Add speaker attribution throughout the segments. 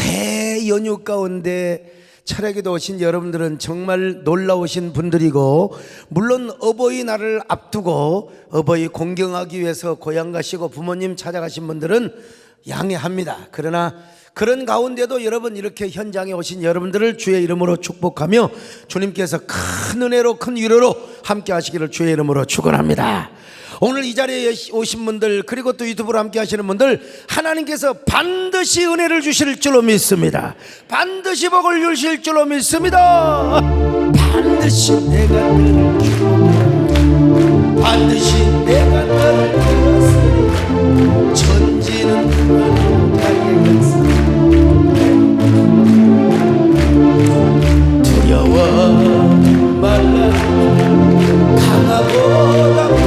Speaker 1: 대연휴 가운데 철학에도 오신 여러분들은 정말 놀라우신 분들이고, 물론 어버이날을 앞두고 어버이 공경하기 위해서 고향 가시고 부모님 찾아가신 분들은 양해합니다. 그러나 그런 가운데도 여러분, 이렇게 현장에 오신 여러분들을 주의 이름으로 축복하며 주님께서 큰 은혜로 큰 위로로 함께 하시기를 주의 이름으로 축원합니다. 오늘 이 자리에 오신 분들, 그리고 또 유튜브로 함께 하시는 분들, 하나님께서 반드시 은혜를 주실 줄로 믿습니다. 반드시 복을 주실 줄로 믿습니다. 반드시 내가 너를 주옵니다. 반드시 내가 너를 들었으니 천지는 나의 역사. 두려워 말라. 강하고 담대하고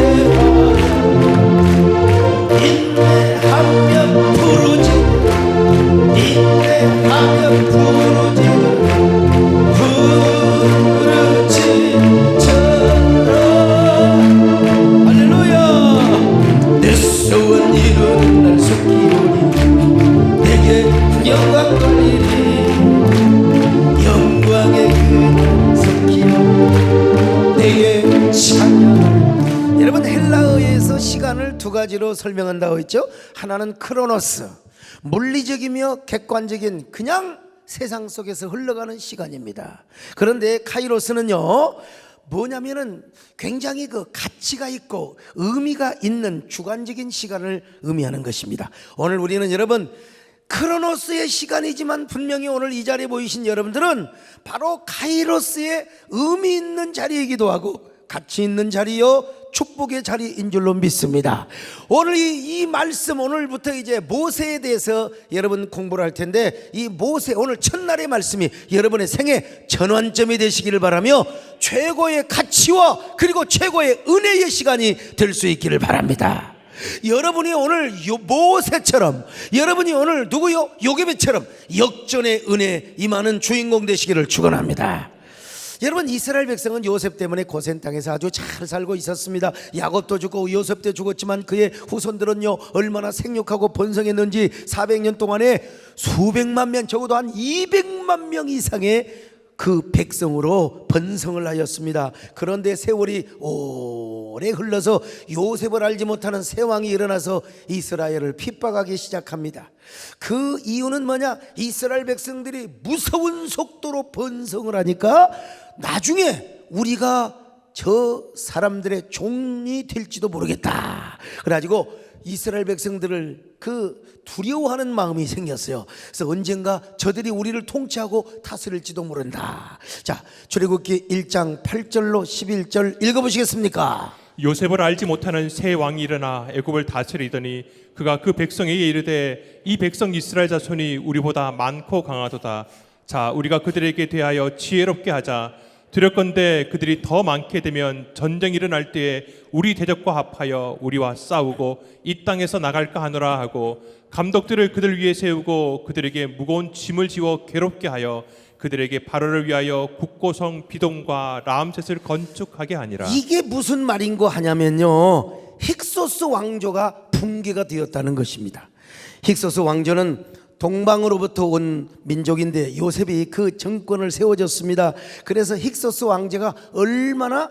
Speaker 1: 인내하면 부르지. 인내하면 부르지. 부르짖으라. 할렐루야. 내 소원 이루는 날 속기오니 내게 영광 돌리리. 영광의 그날 속기오니 내게 찬양. 여러분, 헬라어에서 시간을 두 가지로 설명한다고 했죠. 하나는 크로노스, 물리적이며 객관적인 그냥 세상 속에서 흘러가는 시간입니다. 그런데 카이로스는요, 뭐냐면은 굉장히 그 가치가 있고 의미가 있는 주관적인 시간을 의미하는 것입니다. 오늘 우리는 여러분, 크로노스의 시간이지만 분명히 오늘 이 자리에 모이신 여러분들은 바로 카이로스의 의미 있는 자리이기도 하고 가치 있는 자리요, 축복의 자리인 줄로 믿습니다. 오늘 이 말씀, 오늘부터 이제 모세에 대해서 여러분 공부를 할 텐데, 이 모세, 오늘 첫날의 말씀이 여러분의 생애 전환점이 되시기를 바라며 최고의 가치와 그리고 최고의 은혜의 시간이 될 수 있기를 바랍니다. 여러분이 오늘 모세처럼, 여러분이 오늘 누구요? 요게벳처럼 역전의 은혜 임하는 주인공 되시기를 축원합니다. 여러분, 이스라엘 백성은 요셉 때문에 고센 땅에서 아주 잘 살고 있었습니다. 야곱도 죽고 요셉도 죽었지만 그의 후손들은요, 얼마나 생육하고 번성했는지 400년 동안에 수백만 명, 적어도 한 200만 명 이상의 그 백성으로 번성을 하였습니다. 그런데 세월이 오래 흘러서 요셉을 알지 못하는 새 왕이 일어나서 이스라엘을 핍박하기 시작합니다. 그 이유는 뭐냐? 이스라엘 백성들이 무서운 속도로 번성을 하니까 나중에 우리가 저 사람들의 종이 될지도 모르겠다. 그래가지고 이스라엘 백성들을 그 두려워하는 마음이 생겼어요. 그래서 언젠가 저들이 우리를 통치하고 다스릴지도 모른다. 자, 출애굽기 1장 8절로 11절 읽어보시겠습니까?
Speaker 2: 요셉을 알지 못하는 새 왕이 일어나 애굽을 다스리더니 그가 그 백성에게 이르되 이 백성 이스라엘 자손이 우리보다 많고 강하도다. 자, 우리가 그들에게 대하여 지혜롭게 하자. 두렵건대 그들이 더 많게 되면 전쟁이 일어날 때에 우리 대적과 합하여 우리와 싸우고 이 땅에서 나갈까 하노라 하고, 감독들을 그들 위에 세우고 그들에게 무거운 짐을 지워 괴롭게 하여 그들에게 바로를 위하여 국고성 비돔과 라암셋을 건축하게 하니라.
Speaker 1: 이게 무슨 말인고 하냐면요, 힉소스 왕조가 붕괴가 되었다는 것입니다. 힉소스 왕조는 동방으로부터 온 민족인데 요셉이 그 정권을 세워줬습니다. 그래서 힉소스 왕제가 얼마나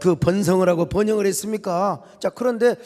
Speaker 1: 그 번성을 하고 번영을 했습니까? 자, 그런데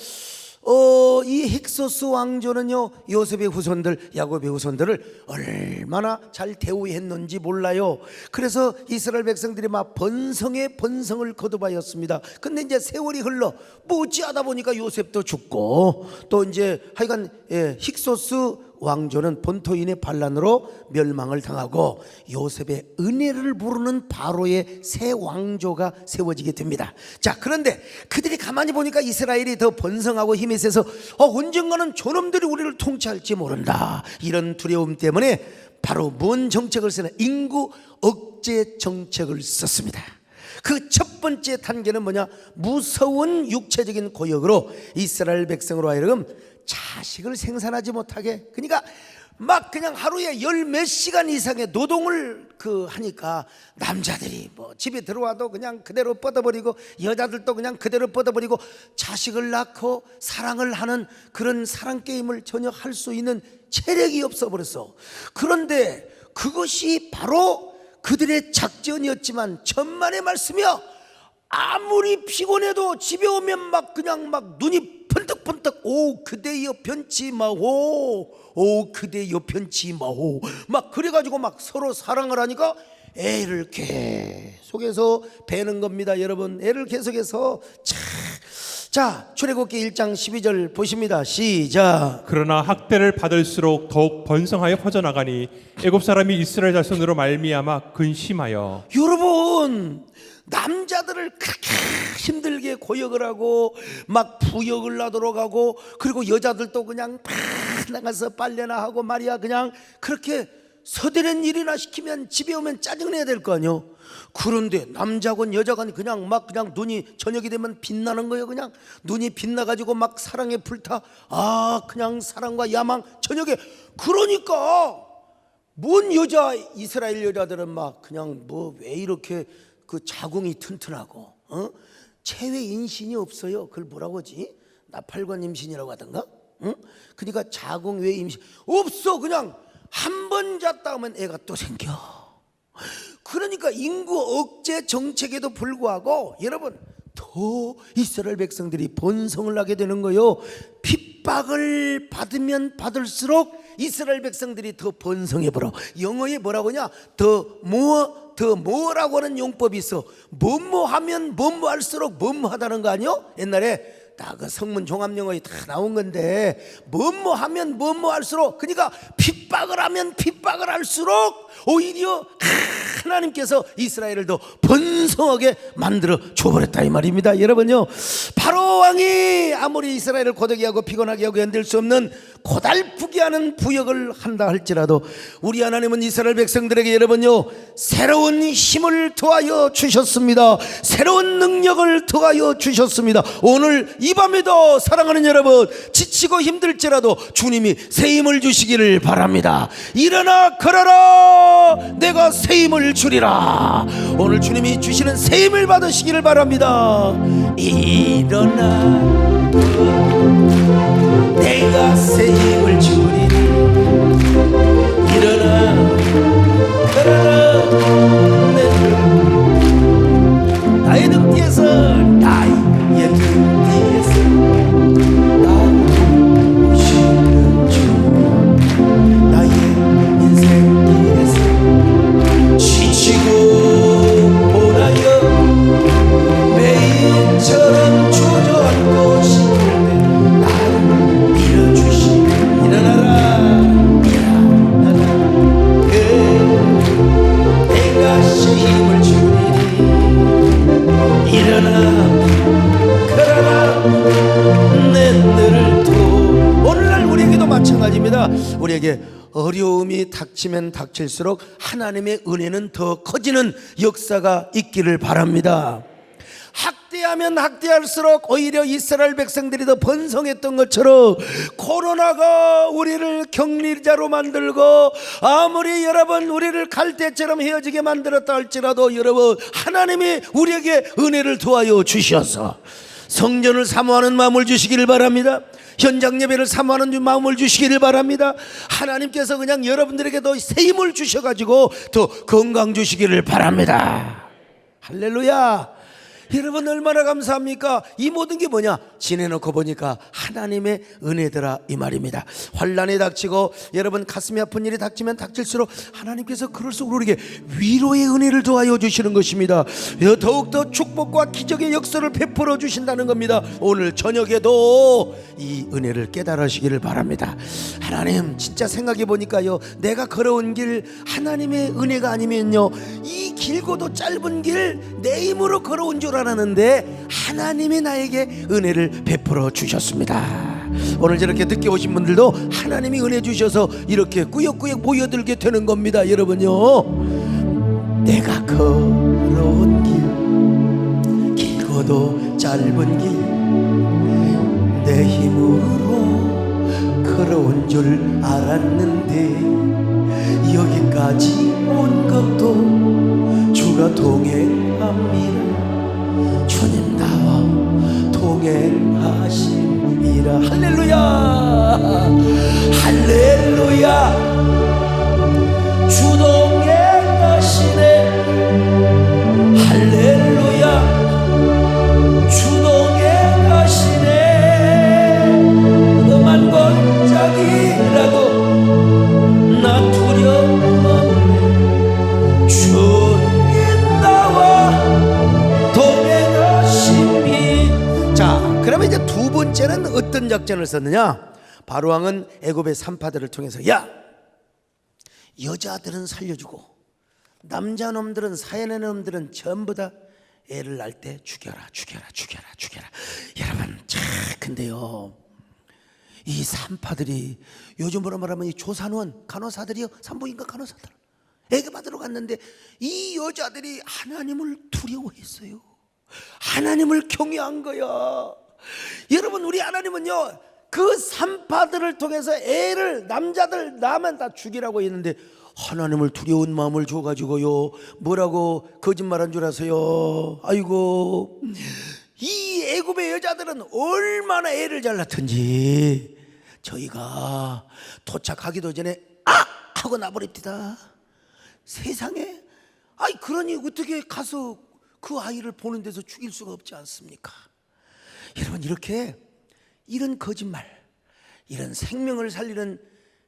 Speaker 1: 이 힉소스 왕조는요, 요셉의 후손들, 야곱의 후손들을 얼마나 잘 대우했는지 몰라요. 그래서 이스라엘 백성들이 막 번성에 번성을 거듭하였습니다. 근데 이제 세월이 흘러 어찌하다 보니까 요셉도 죽고, 또 이제 하여간 힉소스 왕조는 본토인의 반란으로 멸망을 당하고 요셉의 은혜를 부르는 바로의 새 왕조가 세워지게 됩니다. 자, 그런데 그들이 가만히 보니까 이스라엘이 더 번성하고 힘이 세서 언젠가는 저놈들이 우리를 통치할지 모른다, 이런 두려움 때문에 바로 뭔 정책을 쓰는 인구 억제 정책을 썼습니다. 그 첫 번째 단계는 뭐냐? 무서운 육체적인 고역으로 이스라엘 백성으로 하여금 자식을 생산하지 못하게, 그러니까 막 그냥 하루에 열 몇 시간 이상의 노동을 하니까 남자들이 뭐 집에 들어와도 그냥 그대로 뻗어버리고 여자들도 그냥 그대로 뻗어버리고 자식을 낳고 사랑을 하는 그런 사랑 게임을 전혀 할 수 있는 체력이 없어 버렸어. 그런데 그것이 바로 그들의 작전이었지만 천만의 말씀이야. 아무리 피곤해도 집에 오면 막 그냥 막 눈이 번뜩번뜩 오 그대여 편치 마오 오 그대여 편치 마오 막 그래가지고 막 서로 사랑을 하니까 애를 계속해서 베는 겁니다. 여러분 애를 계속해서 자 출애굽기 1장 12절 보십니다. 시작.
Speaker 2: 그러나 학대를 받을수록 더욱 번성하여 퍼져나가니 애굽 사람이 이스라엘 자손으로 말미암아 근심하여.
Speaker 1: 여러분 남자들을 그렇게 힘들게 고역을 하고 막 부역을 하도록 하고 그리고 여자들도 그냥 다 나가서 빨래나 하고 말이야 그냥 그렇게 서대는 일이나 시키면 집에 오면 짜증내야 될 거 아니요. 그런데 남자건 여자건 그냥 막 그냥 눈이 저녁이 되면 빛나는 거예요. 그냥 눈이 빛나가지고 막 사랑에 불타. 아 그냥 사랑과 야망 저녁에. 그러니까 뭔 여자 이스라엘 여자들은 막 그냥 뭐 왜 이렇게 그 자궁이 튼튼하고 체외 임신이 없어요. 그걸 뭐라고 하지? 나팔관 임신이라고 하던가? 그러니까 자궁 외 임신 없어. 그냥 한 번 잤다 하면 애가 또 생겨. 그러니까 인구 억제 정책에도 불구하고 여러분 더 이스라엘 백성들이 번성을 하게 되는 거요. 핍박을 받으면 받을수록 이스라엘 백성들이 더 번성해 버려. 영어에 뭐라고 하냐? 더 뭐라고 하는 용법이 있어. 뭐하면 뭐할수록 뭐하다는 거 아니요? 옛날에 다 그 성문 종합영어에 다 나온 건데 뭐하면 뭐할수록 그러니까 핍박을 하면 핍박을 할수록 오히려 하나님께서 이스라엘을 더 번성하게 만들어 줘버렸다 이 말입니다. 여러분요 바로 왕이 아무리 이스라엘을 고되게 하고 피곤하게 하고 견딜 수 없는 고달프게 하는 부역을 한다 할지라도 우리 하나님은 이스라엘 백성들에게 여러분요 새로운 힘을 더하여 주셨습니다. 새로운 능력을 더하여 주셨습니다. 오늘 이 밤에도 사랑하는 여러분 지치고 힘들지라도 주님이 새 힘을 주시기를 바랍니다. 일어나 걸어라 내가 새 힘을 주리라. 오늘 주님이 주시는 새 힘을 받으시기를 바랍니다. 일어나 내가 새 힘을 주리니 일어나 걸어라 나의 등 뒤에서 나의 등 뒤에서 나를 오시는 주 나의 인생 길에서 지치고 보나여 매일처럼 주저앉고 싶을 때 나를 밀어주시고 일어나라 내가 새 힘을 주리니 일어나 걸어라 내 눈을 또 오늘날 우리에게도 마찬가지입니다. 우리에게 어려움이 닥치면 닥칠수록 하나님의 은혜는 더 커지는 역사가 있기를 바랍니다. 학대하면 학대할수록 오히려 이스라엘 백성들이 더 번성했던 것처럼 코로나가 우리를 격리자로 만들고 아무리 여러분 우리를 갈대처럼 헤어지게 만들었다 할지라도 여러분 하나님이 우리에게 은혜를 더하여 주셔서 성전을 사모하는 마음을 주시기를 바랍니다. 현장 예배를 사모하는 마음을 주시기를 바랍니다. 하나님께서 그냥 여러분들에게도 새 힘을 주셔가지고 더 건강 주시기를 바랍니다. 할렐루야. 여러분 얼마나 감사합니까? 이 모든 게 뭐냐? 지내놓고 보니까 하나님의 은혜더라 이 말입니다. 환난이 닥치고 여러분 가슴이 아픈 일이 닥치면 닥칠수록 하나님께서 그럴수록 우리에게 위로의 은혜를 더하여 주시는 것입니다. 더욱더 축복과 기적의 역사를 베풀어 주신다는 겁니다. 오늘 저녁에도 이 은혜를 깨달으시기를 바랍니다. 하나님 진짜 생각해 보니까요 내가 걸어온 길 하나님의 은혜가 아니면요 이 길고도 짧은 길 내 힘으로 걸어온 줄 알았는데 하나님이 나에게 은혜를 베풀어 주셨습니다. 오늘 저렇게 늦게 오신 분들도 하나님이 은혜 주셔서 이렇게 꾸역꾸역 모여들게 되는 겁니다. 여러분요 내가 걸어온 길 길고도 짧은 길 내 힘으로 걸어온 줄 알았는데 여기까지 온 것도 주가 동행합니다. 주님 나와 동행하심이라. 할렐루야 할렐루야. 주 동행하시네. 할렐루야. 주 동행하시네. 너만 번짝이라도 나 두려움 없네. 주님 나와 동행하심이. 자, 그러면 이제 두 번째는 어떤 작전을 썼느냐? 바로왕은 애굽의 산파들을 통해서 야, 여자들은 살려주고 남자놈들은, 사연의 놈들은 전부 다 애를 낳을 때 죽여라. 여러분, 자, 근데요, 이 산파들이 요즘으로 말하면 이 조산원 간호사들이요, 산부인과 간호사들 애기 받으러 갔는데 이 여자들이 하나님을 두려워했어요. 하나님을 경외한 거야. 여러분, 우리 하나님은요, 그 산파들을 통해서 애를, 남자들 낳으면 다 죽이라고 했는데 하나님을 두려운 마음을 줘가지고요, 뭐라고 거짓말한 줄 아세요? 아이고, 이 애굽의 여자들은 얼마나 애를 잘 낳던지 저희가 도착하기도 전에 하고 나버립니다. 세상에, 아이, 그러니 어떻게 가서 그 아이를 보는 데서 죽일 수가 없지 않습니까? 여러분, 이렇게 이런 거짓말, 이런 생명을 살리는,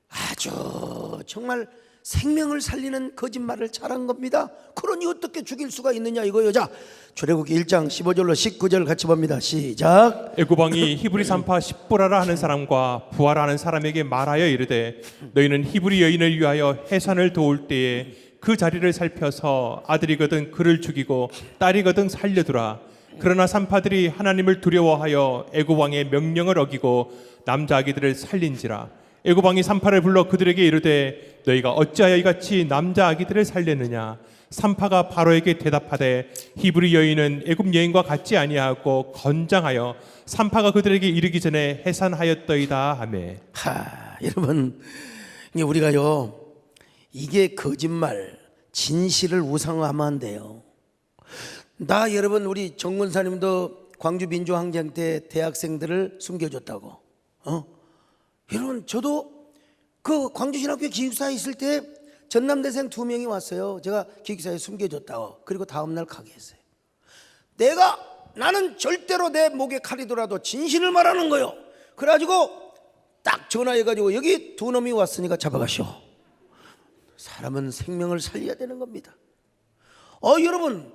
Speaker 1: 아주 정말 생명을 살리는 거짓말을 잘한 겁니다. 그러니 어떻게 죽일 수가 있느냐 이거요. 자, 출애굽기 1장 15절로 19절 같이 봅니다. 시작.
Speaker 2: 애굽 왕이 히브리 산파 십보라라 하는 사람과 부하라 하는 사람에게 말하여 이르되 너희는 히브리 여인을 위하여 해산을 도울 때에 그 자리를 살펴서 아들이거든 그를 죽이고 딸이거든 살려두라. 그러나 산파들이 하나님을 두려워하여 애굽 왕의 명령을 어기고 남자 아기들을 살린지라. 애굽 왕이 산파를 불러 그들에게 이르되 너희가 어찌하여 이같이 남자 아기들을 살렸느냐. 산파가 바로에게 대답하되 히브리 여인은 애굽 여인과 같지 아니하고 건장하여 산파가 그들에게 이르기 전에 해산하였더이다 하매.
Speaker 1: 여러분, 우리가요, 이게 거짓말, 진실을 우상화하면 안 돼요. 나 여러분, 우리 정권사님도 광주 민주항쟁 때 대학생들을 숨겨줬다고, 여러분, 저도 그 광주신학교 기숙사에 있을 때 전남대생 2명이 왔어요. 제가 기숙사에 숨겨줬다고. 그리고 다음날 가게 했어요. 나는 절대로 내 목에 칼이더라도 진실을 말하는 거요. 그래가지고 딱 전화해가지고 여기 2놈이 왔으니까 잡아가시오. 사람은 생명을 살려야 되는 겁니다. 여러분,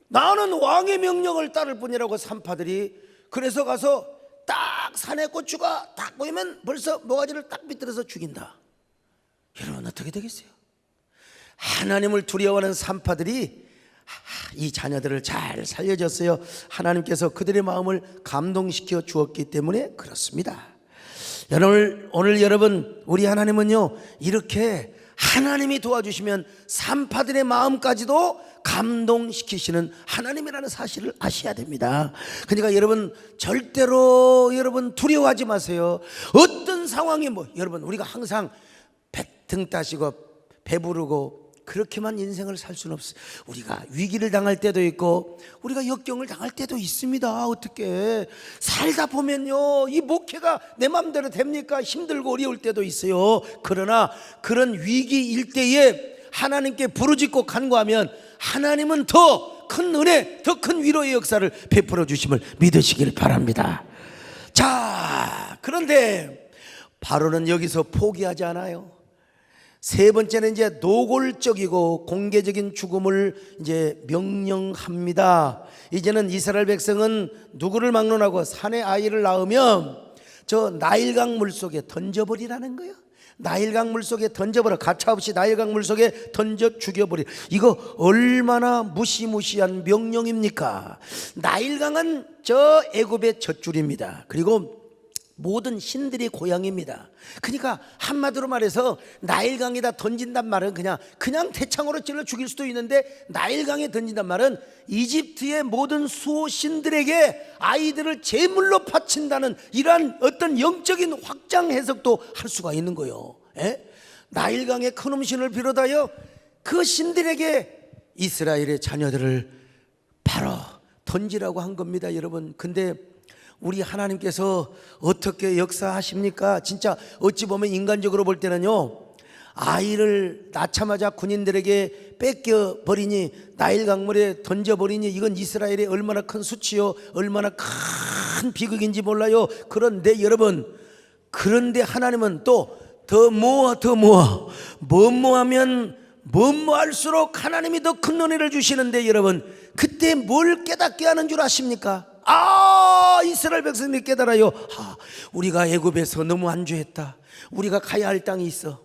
Speaker 1: 나는 왕의 명령을 따를 뿐이라고 산파들이, 그래서 가서 딱 산에 고추가 딱 보이면 벌써 모가지를 딱 비틀어서 죽인다. 여러분, 어떻게 되겠어요? 하나님을 두려워하는 산파들이 이 자녀들을 잘 살려줬어요. 하나님께서 그들의 마음을 감동시켜 주었기 때문에 그렇습니다. 오늘 여러분, 우리 하나님은요, 이렇게 하나님이 도와주시면 산파들의 마음까지도 감동시키시는 하나님이라는 사실을 아셔야 됩니다. 그러니까 여러분, 절대로 여러분 두려워하지 마세요. 어떤 상황이 여러분, 우리가 항상 등 따시고 배부르고 그렇게만 인생을 살 수는 없어요. 우리가 위기를 당할 때도 있고 우리가 역경을 당할 때도 있습니다. 어떻게 살다 보면요, 이 목회가 내 마음대로 됩니까? 힘들고 어려울 때도 있어요. 그러나 그런 위기일 때에 하나님께 부르짖고 간구하면 하나님은 더 큰 은혜, 더 큰 위로의 역사를 베풀어 주심을 믿으시길 바랍니다. 자, 그런데 바로는 여기서 포기하지 않아요. 세 번째는 이제 노골적이고 공개적인 죽음을 이제 명령합니다. 이제는 이스라엘 백성은 누구를 막론하고 산에 아이를 낳으면 저 나일강 물 속에 던져버리라는 거예요. 나일강 물 속에 던져버려. 가차없이 나일강 물 속에 던져 죽여버려. 이거 얼마나 무시무시한 명령입니까? 나일강은 저 애굽의 젖줄입니다. 그리고 모든 신들의 고향입니다. 그러니까 한마디로 말해서 나일강에다 던진단 말은 그냥 대창으로 찔러 죽일 수도 있는데, 나일강에 던진단 말은 이집트의 모든 수호 신들에게 아이들을 제물로 바친다는 이러한 어떤 영적인 확장 해석도 할 수가 있는 거예요. 나일강의 큰 음신을 비롯하여 그 신들에게 이스라엘의 자녀들을 바로 던지라고 한 겁니다, 여러분. 근데 우리 하나님께서 어떻게 역사하십니까? 진짜 어찌 보면 인간적으로 볼 때는요, 아이를 낳자마자 군인들에게 뺏겨버리니, 나일 강물에 던져버리니, 이건 이스라엘의 얼마나 큰 수치요, 얼마나 큰 비극인지 몰라요. 그런데 여러분, 그런데 하나님은 또 더 모아 뭐하면 뭐할수록 하나님이 더 큰 은혜를 주시는데, 여러분, 그때 뭘 깨닫게 하는 줄 아십니까? 이스라엘 백성들이 깨달아요. 우리가 애굽에서 너무 안주했다. 우리가 가야 할 땅이 있어.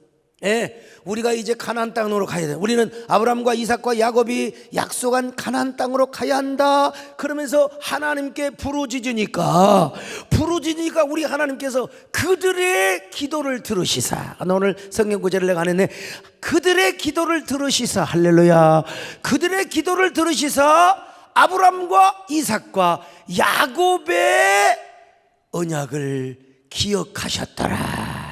Speaker 1: 우리가 이제 가나안 땅으로 가야 돼. 우리는 아브라함과 이삭과 야곱이 약속한 가나안 땅으로 가야 한다. 그러면서 하나님께 부르짖으니까 우리 하나님께서 그들의 기도를 들으시사. 오늘 성경 구절을 내가 안 했네. 그들의 기도를 들으시사. 할렐루야. 그들의 기도를 들으시사 아브라함과 이삭과 야곱의 언약을 기억하셨더라.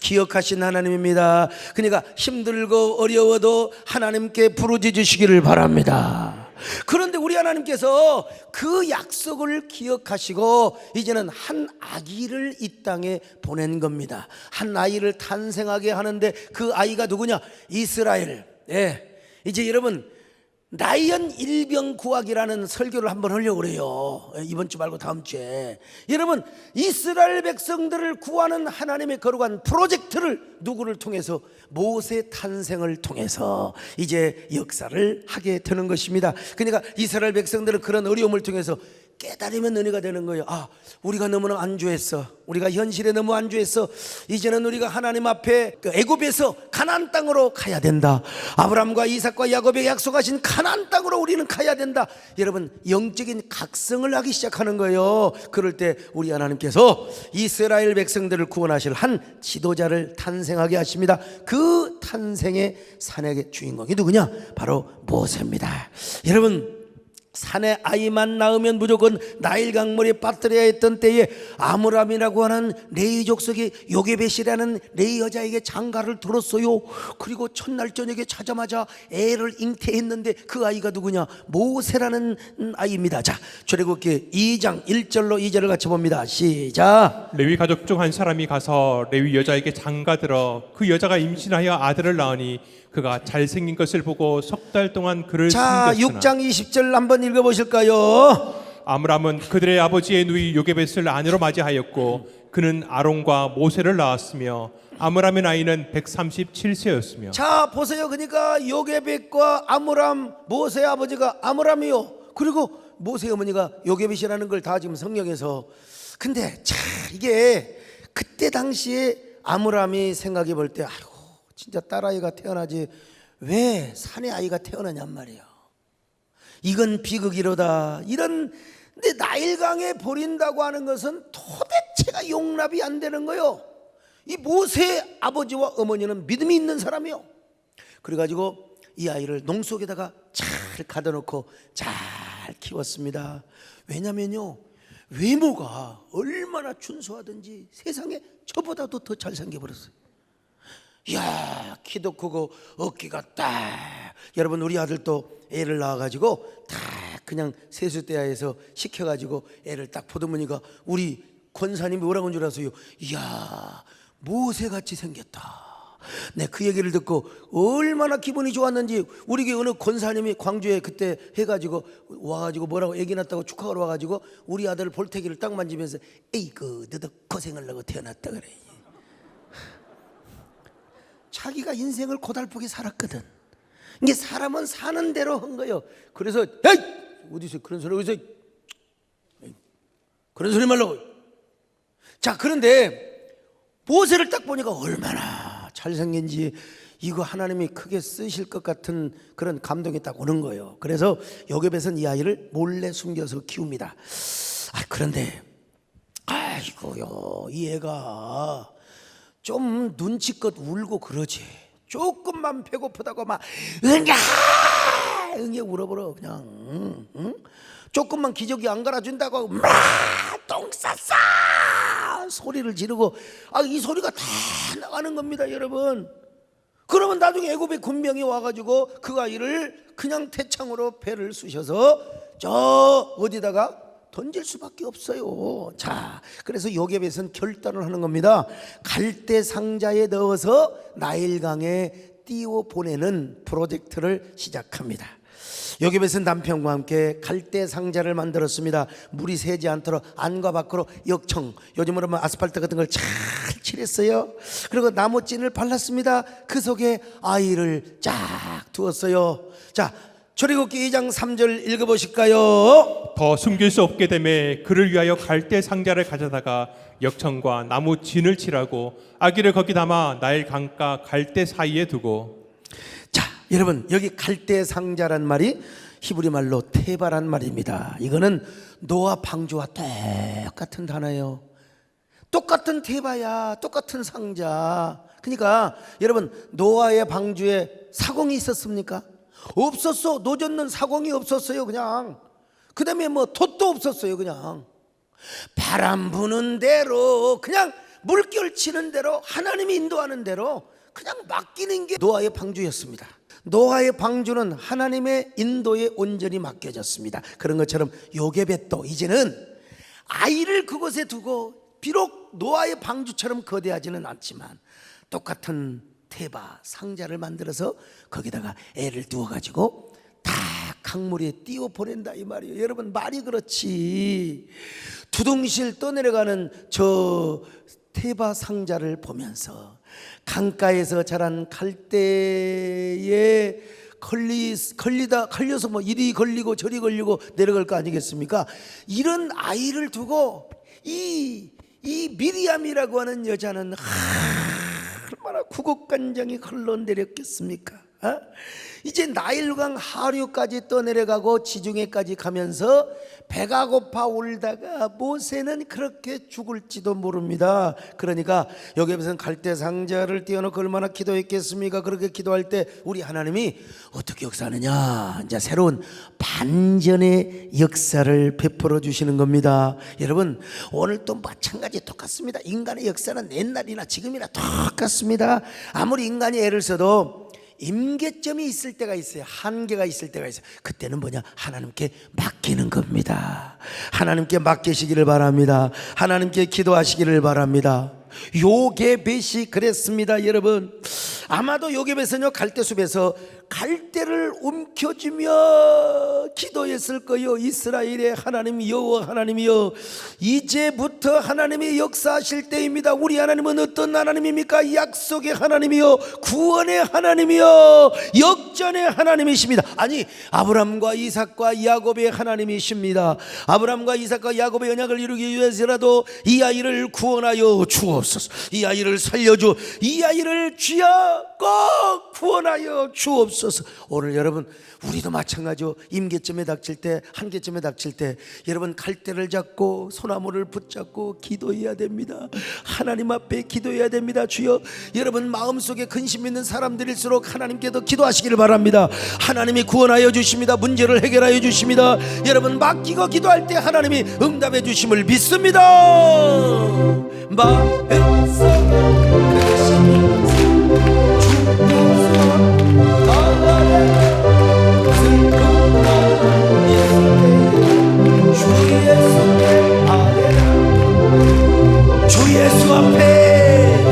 Speaker 1: 기억하신 하나님입니다. 그러니까 힘들고 어려워도 하나님께 부르짖으시기를 바랍니다. 그런데 우리 하나님께서 그 약속을 기억하시고 이제는 한 아기를 이 땅에 보낸 겁니다. 한 아이를 탄생하게 하는데 그 아이가 누구냐? 이스라엘. 이제 여러분, 나연 일병구하기라는 설교를 한번 하려고 그래요. 이번 주 말고 다음 주에. 여러분, 이스라엘 백성들을 구하는 하나님의 거룩한 프로젝트를 누구를 통해서? 모세 탄생을 통해서 이제 역사를 하게 되는 것입니다. 그러니까 이스라엘 백성들은 그런 어려움을 통해서 깨달으면 은혜가 되는 거예요. 우리가 너무나 안주했어. 우리가 현실에 너무 안주했어. 이제는 우리가 하나님 앞에 애굽에서 가나안 땅으로 가야 된다. 아브라함과 이삭과 야곱에게 약속하신 가나안 땅으로 우리는 가야 된다. 여러분, 영적인 각성을 하기 시작하는 거예요. 그럴 때 우리 하나님께서 이스라엘 백성들을 구원하실 한 지도자를 탄생하게 하십니다. 그 탄생의 산의 주인공이 누구냐? 바로 모세입니다. 여러분, 산의 아이만 낳으면 무조건 나일 강물에 빠뜨려야 했던 때에 아므람이라고 하는 레위 족속이 요게벳이라는 레위 여자에게 장가를 들었어요. 그리고 첫날 저녁에 자자마자 애를 잉태했는데 그 아이가 누구냐? 모세라는 아이입니다. 자, 출애굽기 2장 1절로 2절을 같이 봅니다. 시작.
Speaker 2: 레위 가족 중 한 사람이 가서 레위 여자에게 장가들어 그 여자가 임신하여 아들을 낳으니 그가 잘생긴 것을 보고 석 달 동안 그를
Speaker 1: 자,
Speaker 2: 숨겼으나
Speaker 1: 6장 20절 한번 읽어보실까요?
Speaker 2: 아므람은 그들의 아버지의 누이 요게벳을 아내로 맞이하였고 그는 아론과 모세를 낳았으며 아므람의 나이는 137세였으며.
Speaker 1: 자, 보세요. 그러니까 요게벳과 아므람, 모세의 아버지가 아므람이요, 그리고 모세의 어머니가 요게벳이라는 걸 다 지금 성경에서. 근데 자, 이게 그때 당시에 아므람이 생각해 볼 때, 아이고 진짜 딸아이가 태어나지 왜 산의 아이가 태어나냔 말이야. 이건 비극이로다. 이런, 근데 나일강에 버린다고 하는 것은 도대체가 용납이 안 되는 거요. 이 모세의 아버지와 어머니는 믿음이 있는 사람이요. 그래가지고 이 아이를 농 속에다가 잘 가둬놓고 잘 키웠습니다. 왜냐면요, 외모가 얼마나 준수하든지 세상에 저보다도 더 잘생겨버렸어요. 이야, 키도 크고 어깨가 딱. 여러분, 우리 아들도 애를 낳아가지고 다 그냥 세수대야에서 시켜가지고 애를 딱 보더무니까 우리 권사님이 뭐라고 한 줄 아세요? 이야, 모세같이 생겼다. 네, 그 얘기를 듣고 얼마나 기분이 좋았는지. 우리 교회 어느 권사님이 광주에 그때 해가지고 와가지고 뭐라고 애기 낳았다고 축하하러 와가지고 우리 아들 볼태기를 딱 만지면서 에이그 너도 고생을 하고 태어났다 그래. 자기가 인생을 고달프게 살았거든. 이게 사람은 사는 대로 한 거예요. 그래서 에이! 어디서 그런 소리, 어디서 그런 소리 말라고. 자, 그런데 모세를 딱 보니까 얼마나 잘생긴지, 이거 하나님이 크게 쓰실 것 같은 그런 감동이 딱 오는 거예요. 그래서 요게벳은 이 아이를 몰래 숨겨서 키웁니다. 그런데 아이고요, 이 애가 좀 눈치껏 울고 그러지. 조금만 배고프다고 막 응애 울어버려 그냥. 응? 조금만 기저귀 안 갈아준다고 막 똥 쌌어 소리를 지르고, 이 소리가 다 나가는 겁니다, 여러분. 그러면 나중에 애굽의 군병이 와가지고 그 아이를 그냥 태창으로 배를 쑤셔서 저 어디다가 던질 수밖에 없어요. 자, 그래서 요셉에서는 결단을 하는 겁니다. 갈대 상자에 넣어서 나일강에 띄워 보내는 프로젝트를 시작합니다. 요셉에서는 남편과 함께 갈대 상자를 만들었습니다. 물이 새지 않도록 안과 밖으로 역청, 요즘으로 하면 아스팔트 같은 걸 잘 칠했어요. 그리고 나무찐을 발랐습니다. 그 속에 아이를 쫙 두었어요. 자, 출애굽기 2장 3절 읽어보실까요?
Speaker 2: 더 숨길 수 없게 되매 그를 위하여 갈대 상자를 가져다가 역청과 나무 진을 칠하고 아기를 거기 담아 나일 강가 갈대 사이에 두고.
Speaker 1: 자, 여러분, 여기 갈대 상자란 말이 히브리 말로 테바란 말입니다. 이거는 노아 방주와 똑같은 단어예요. 똑같은 테바야, 똑같은 상자. 그러니까 여러분, 노아의 방주에 사공이 있었습니까? 없었어. 노젓는 사공이 없었어요. 그냥 그 다음에 뭐 돛도 없었어요. 그냥 바람 부는 대로, 그냥 물결 치는 대로, 하나님이 인도하는 대로 그냥 맡기는 게 노아의 방주였습니다. 노아의 방주는 하나님의 인도에 온전히 맡겨졌습니다. 그런 것처럼 요셉의 또 이제는 아이를 그곳에 두고, 비록 노아의 방주처럼 거대하지는 않지만 똑같은 테바 상자를 만들어서 거기다가 애를 두어가지고 다 강물에 띄워 보낸다 이 말이에요. 여러분, 말이 그렇지. 두둥실 떠내려가는 저 테바 상자를 보면서 강가에서 자란 갈대에 걸려서 뭐 이리 걸리고 저리 걸리고 내려갈 거 아니겠습니까? 이런 아이를 두고 이 미리암이라고 하는 여자는 얼마나 구국간장이 흘러내렸겠습니까? 이제 나일강 하류까지 떠내려가고 지중해까지 가면서 배가 고파 울다가 모세는 그렇게 죽을지도 모릅니다. 그러니까 여기에서는 갈대 상자를 띄워놓고 얼마나 기도했겠습니까? 그렇게 기도할 때 우리 하나님이 어떻게 역사하느냐, 이제 새로운 반전의 역사를 베풀어 주시는 겁니다. 여러분, 오늘도 마찬가지 똑같습니다. 인간의 역사는 옛날이나 지금이나 똑같습니다. 아무리 인간이 애를 써도 임계점이 있을 때가 있어요. 한계가 있을 때가 있어요. 그때는 뭐냐? 하나님께 맡기는 겁니다. 하나님께 맡기시기를 바랍니다. 하나님께 기도하시기를 바랍니다. 요셉이 그랬습니다. 여러분, 아마도 요셉에서는요, 갈대숲에서 갈대를 움켜쥐며 기도했을 거요. 이스라엘의 하나님 여호와 하나님이여, 이제부터 하나님이 역사하실 때입니다. 우리 하나님은 어떤 하나님입니까? 약속의 하나님이여, 구원의 하나님이여, 역전의 하나님이십니다. 아니, 아브람과 이삭과 야곱의 하나님이십니다. 아브람과 이삭과 야곱의 언약을 이루기 위해서라도 이 아이를 구원하여 주옵소서. 이 아이를 살려주, 이 아이를 주여 꼭 구원하여 주옵소서. 오늘 여러분, 우리도 마찬가지로 임계점에 닥칠 때, 한계점에 닥칠 때 여러분, 갈대를 잡고 소나무를 붙잡고 기도해야 됩니다. 하나님 앞에 기도해야 됩니다. 주여, 여러분 마음속에 근심 있는 사람들일수록 하나님께도 기도하시기를 바랍니다. 하나님이 구원하여 주십니다. 문제를 해결하여 주십니다. 여러분, 맡기고 기도할 때 하나님이 응답해 주심을 믿습니다. 주 예수 앞에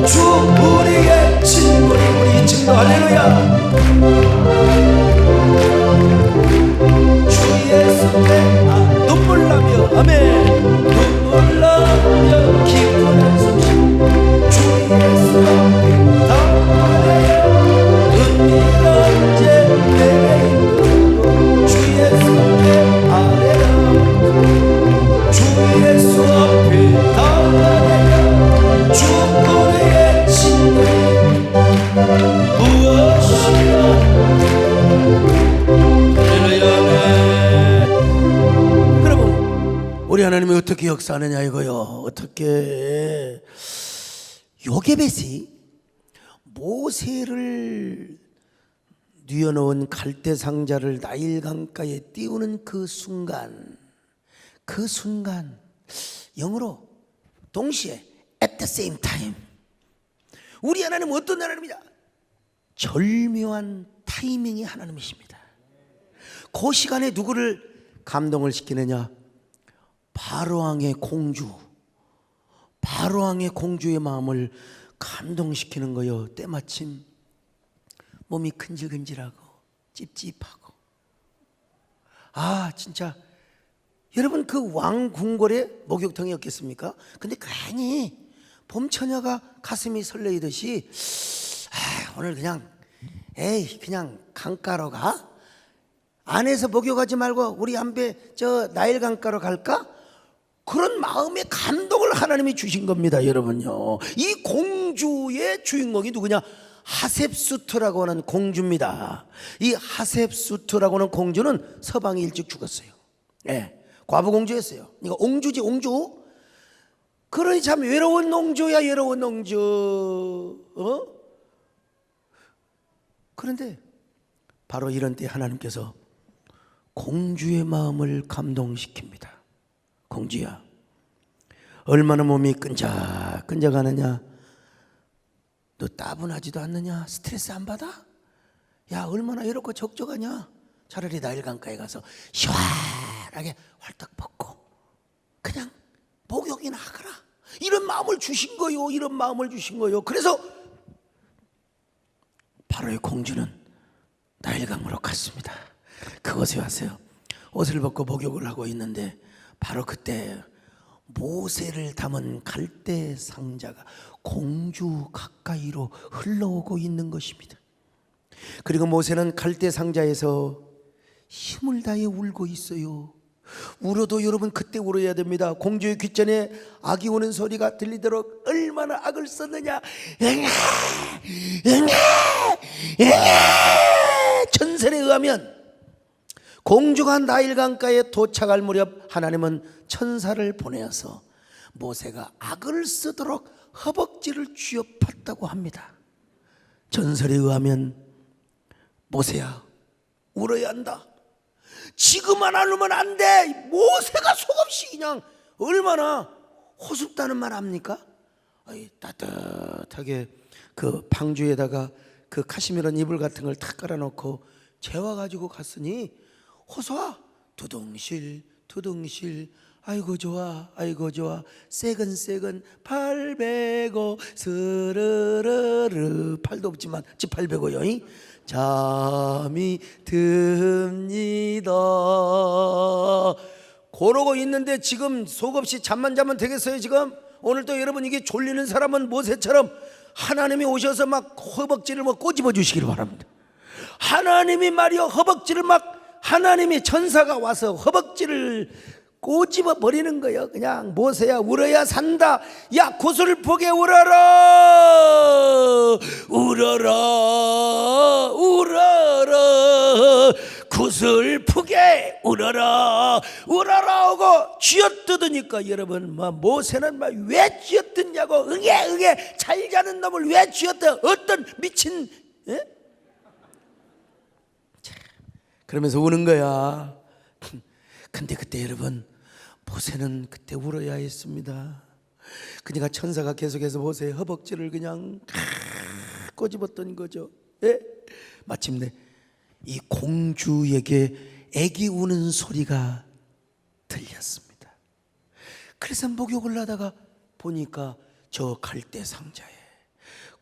Speaker 1: 주 우리의 친구리, 우리 친구 할렐루야. 주 예수께 눈물 나며, 아멘. 눈물 나며 기쁘다. 하나님이 어떻게 역사하느냐 이거요. 어떻게 요게벳이 모세를 뉘어놓은 갈대 상자를 나일 강가에 띄우는 그 순간 영어로 동시에 at the same time, 우리 하나님은 어떤 하나님이냐? 절묘한 타이밍이 하나님이십니다. 그 시간에 누구를 감동을 시키느냐? 바로왕의 공주의 마음을 감동시키는 거요. 때마침 몸이 근질근질하고 찝찝하고, 진짜 여러분, 그 왕궁궐에 목욕탕이었겠습니까? 근데 괜히 봄처녀가 가슴이 설레이듯이 오늘 그냥 강가로 가? 안에서 목욕하지 말고 우리 안배 저 나일 강가로 갈까? 그런 마음의 감동을 하나님이 주신 겁니다, 여러분요. 이 공주의 주인공이 누구냐? 하셉수트라고 하는 공주입니다. 이 하셉수트라고 하는 공주는 서방이 일찍 죽었어요. 과부공주였어요. 이거 옹주지, 옹주. 그러니 참 외로운 옹주야, 외로운 옹주. 그런데 바로 이런 때 하나님께서 공주의 마음을 감동시킵니다. 공주야, 얼마나 몸이 끈적끈적하느냐? 너 따분하지도 않느냐? 스트레스 안 받아? 야, 얼마나 이렇고 적적하냐? 차라리 나일 강가에 가서 시원하게 활딱 벗고 그냥 목욕이나 하거라. 이런 마음을 주신 거요. 이런 마음을 주신 거요. 그래서 바로의 공주는 나일강으로 갔습니다. 그곳에 왔어요. 옷을 벗고 목욕을 하고 있는데 바로 그때 모세를 담은 갈대 상자가 공주 가까이로 흘러오고 있는 것입니다. 그리고 모세는 갈대 상자에서 힘을 다해 울고 있어요. 울어도 여러분 그때 울어야 됩니다. 공주의 귓전에 악이 우는 소리가 들리도록 얼마나 악을 썼느냐. 전설에 의하면 공주가 나일 강가에 도착할 무렵 하나님은 천사를 보내어서 모세가 악을 쓰도록 허벅지를 쥐어팠다고 합니다. 전설에 의하면 모세야, 울어야 한다. 지금 안 울면 안 돼. 모세가 속없이 그냥 얼마나 호sup다는 말 합니까? 따뜻하게 그 방주에다가 그 카시미런 이불 같은 걸 탁 깔아놓고 재워가지고 갔으니 호소아 두둥실 아이고 좋아 세근세근 팔 베고 스르르르, 팔도 없지만 지팔 베고요. 잠이 듭니다. 그러고 있는데 지금 속없이 잠만 자면 되겠어요? 지금 오늘 또 여러분, 이게 졸리는 사람은 모세처럼 하나님이 오셔서 막 허벅지를 막 꼬집어 주시기를 바랍니다. 하나님이 말이요, 허벅지를 막, 하나님이 천사가 와서 허벅지를 꼬집어 버리는 거예요. 그냥 모세야, 울어야 산다. 야, 구슬프게 울어라, 구슬프게 울어라 하고 쥐어뜯으니까 여러분, 모세는 왜 쥐어뜯냐고, 응애 잘 자는 놈을 왜 쥐어뜯어, 어떤 미친, 그러면서 우는 거야. 근데 그때 여러분, 모세는 그때 울어야 했습니다. 그러니까 천사가 계속해서 모세의 허벅지를 그냥 꼬집었던 거죠. 마침내 이 공주에게 애기 우는 소리가 들렸습니다. 그래서 목욕을 하다가 보니까 저 갈대 상자에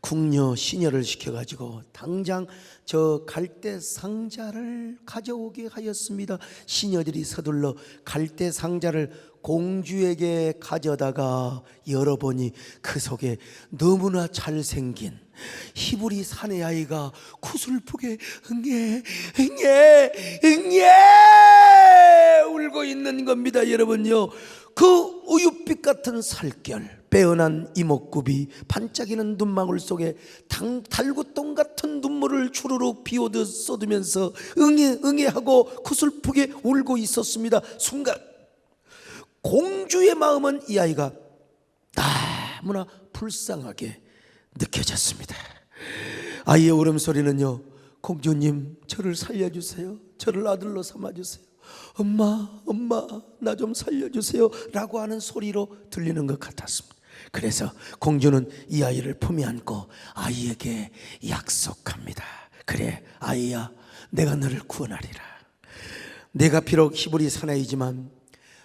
Speaker 1: 궁녀 시녀를 시켜가지고 당장 저 갈대 상자를 가져오게 하였습니다. 시녀들이 서둘러 갈대 상자를 공주에게 가져다가 열어보니 그 속에 너무나 잘생긴 히브리 사내 아이가 구슬프게 응애 울고 있는 겁니다. 여러분요, 그 우윳빛 같은 살결, 빼어난 이목구비, 반짝이는 눈망울 속에 달구똥 같은 눈물을 주르륵 비오듯 쏟으면서 응애하고 구슬프게 울고 있었습니다. 순간 공주의 공주의 마음은 이 아이가 너무나 불쌍하게 느껴졌습니다. 아이의 울음소리는요, 공주님 저를 살려주세요, 저를 아들로 삼아주세요, 엄마 나 좀 살려주세요 라고 하는 소리로 들리는 것 같았습니다. 그래서 공주는 이 아이를 품에 안고 아이에게 약속합니다. 그래 아이야, 내가 너를 구원하리라. 내가 비록 히브리 사나이지만